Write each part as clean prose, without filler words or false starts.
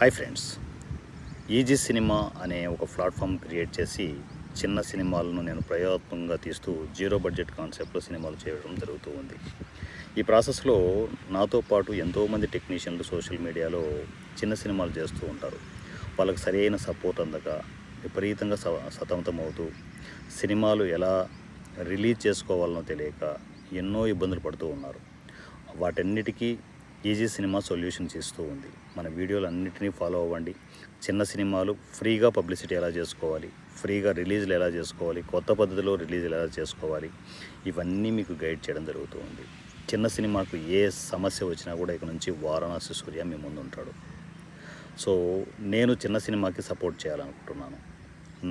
Hi friends, easy cinema అనే ఒక platform create చేసి చిన్న సినిమాలను నేను ప్రయోగాత్మకంగా తీస్తూ జీరో బడ్జెట్ కాన్సెప్ట్లో సినిమాలు చేయడం జరుగుతూ ఉంది. ఈ ప్రాసెస్లో నాతో పాటు ఎంతోమంది టెక్నీషియన్లు సోషల్ మీడియాలో చిన్న సినిమాలు చేస్తూ ఉంటారు. వాళ్ళకి సరైన సపోర్ట్ అందక విపరీతంగా సతమతమవుతూ సినిమాలు ఎలా రిలీజ్ చేసుకోవాలనో తెలియక ఎన్నో ఇబ్బందులు పడుతూ ఉన్నారు. వాటన్నిటికీ ఈజీ సినిమా సొల్యూషన్స్ ఇస్తూ ఉంది. మన వీడియోలు అన్నిటినీ ఫాలో అవ్వండి. చిన్న సినిమాలు ఫ్రీగా పబ్లిసిటీ ఎలా చేసుకోవాలి, ఫ్రీగా రిలీజ్లు ఎలా చేసుకోవాలి, కొత్త పద్ధతిలో రిలీజ్లు ఎలా చేసుకోవాలి, ఇవన్నీ మీకు గైడ్ చేయడం జరుగుతూ ఉంది. చిన్న సినిమాకు ఏ సమస్య వచ్చినా కూడా ఇక నుంచి వారణాసి సూర్య మీ ముందు ఉంటాడు. సో నేను చిన్న సినిమాకి సపోర్ట్ చేయాలనుకుంటున్నాను.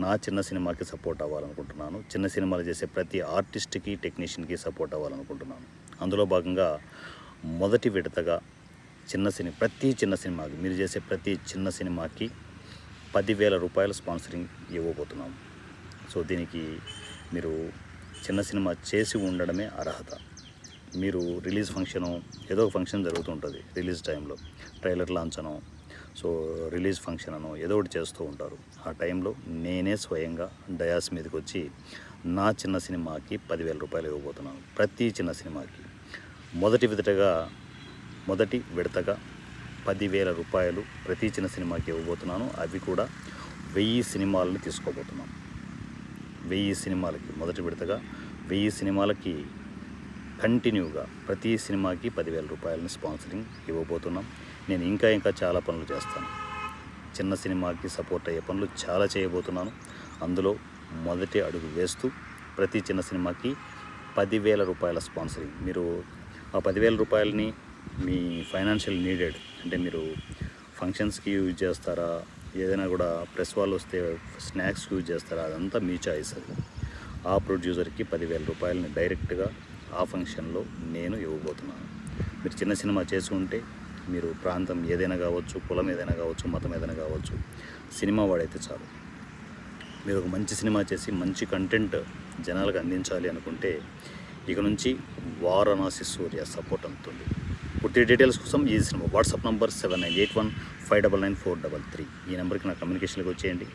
నా చిన్న సినిమాకి సపోర్ట్ అవ్వాలనుకుంటున్నాను. చిన్న సినిమాలు చేసే ప్రతి ఆర్టిస్ట్కి, టెక్నీషియన్కి సపోర్ట్ అవ్వాలనుకుంటున్నాను. అందులో భాగంగా మొదటి విడతగా ప్రతి చిన్న సినిమాకి, మీరు చేసే ప్రతి చిన్న సినిమాకి 10,000 రూపాయల స్పాన్సరింగ్ ఇవ్వబోతున్నాము. సో దీనికి మీరు చిన్న సినిమా చేసి ఉండడమే అర్హత. మీరు రిలీజ్ ఫంక్షను, ఏదో ఒక ఫంక్షన్ జరుగుతుంటుంది రిలీజ్ టైంలో, ట్రైలర్ లాంచ్ అనో, సో రిలీజ్ ఫంక్షన్ అనో ఏదో ఒకటి చేస్తూ ఉంటారు. ఆ టైంలో నేనే స్వయంగా డయాస్ మీదకి వచ్చి నా చిన్న సినిమాకి 10,000 రూపాయలు ఇవ్వబోతున్నాను. ప్రతి చిన్న సినిమాకి మొదటి విడతగా 10,000 రూపాయలు ప్రతి చిన్న సినిమాకి ఇవ్వబోతున్నాను. అవి కూడా 1000 సినిమాలను తీసుకోబోతున్నాను. 1000 సినిమాలకి మొదటి విడతగా 1000 సినిమాలకి కంటిన్యూగా ప్రతి సినిమాకి 10,000 రూపాయలని స్పాన్సరింగ్ ఇవ్వబోతున్నాం. నేను ఇంకా చాలా పనులు చేస్తాను. చిన్న సినిమాకి సపోర్ట్ అయ్యే పనులు చాలా చేయబోతున్నాను. అందులో మొదటి అడుగు వేస్తూ ప్రతి చిన్న సినిమాకి 10,000 రూపాయల స్పాన్సరింగ్. మీరు ఆ 10,000 రూపాయలని మీ ఫైనాన్షియల్ నీడెడ్, అంటే మీరు ఫంక్షన్స్కి యూజ్ చేస్తారా, ఏదైనా కూడా ప్రెస్ వాళ్ళు వస్తే స్నాక్స్కి యూజ్ చేస్తారా, అదంతా మీ చాయిస్. అది ఆ ప్రొడ్యూసర్కి 10,000 రూపాయలని డైరెక్ట్గా ఆ ఫంక్షన్లో నేను ఇవ్వబోతున్నాను. మీరు చిన్న సినిమా చేసి ఉంటే, మీరు ప్రాంతం ఏదైనా కావచ్చు, కులం ఏదైనా కావచ్చు, మతం ఏదైనా కావచ్చు, సినిమా వాడైతే చాలు. మీరు ఒక మంచి సినిమా చేసి మంచి కంటెంట్ జనాలకు అందించాలి అనుకుంటే ఇక నుంచి వారణాసి సూర్య సపోర్ట్ అందుతుంది. పూర్తి డీటెయిల్స్ కోసం ఈ సినిమా వాట్సాప్ నంబర్ 7981599433. ఈ నెంబర్కి నా కమ్యూనికేషన్కి వచ్చేయండి.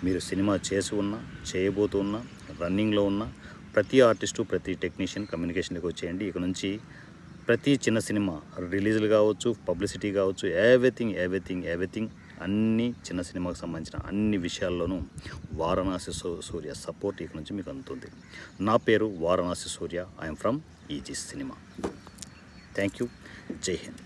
మీరు సినిమా చేసి ఉన్నా, చేయబోతూ ఉన్నా, రన్నింగ్లో ఉన్న ప్రతి ఆర్టిస్టు, ప్రతి టెక్నీషియన్ కమ్యూనికేషన్కి వచ్చేయండి. ఇక నుంచి ప్రతి చిన్న సినిమా రిలీజులు కావచ్చు, పబ్లిసిటీ కావచ్చు, ఎవ్రీథింగ్ అన్ని చిన్న సినిమాకు సంబంధించిన అన్ని విషయాల్లోనూ వారణాసి సూర్య సపోర్ట్ ఇక నుంచి మీకు అందుతుంది. నా పేరు Varanasi Surya. I'm from easy cinema. Thank you. Jai Hind.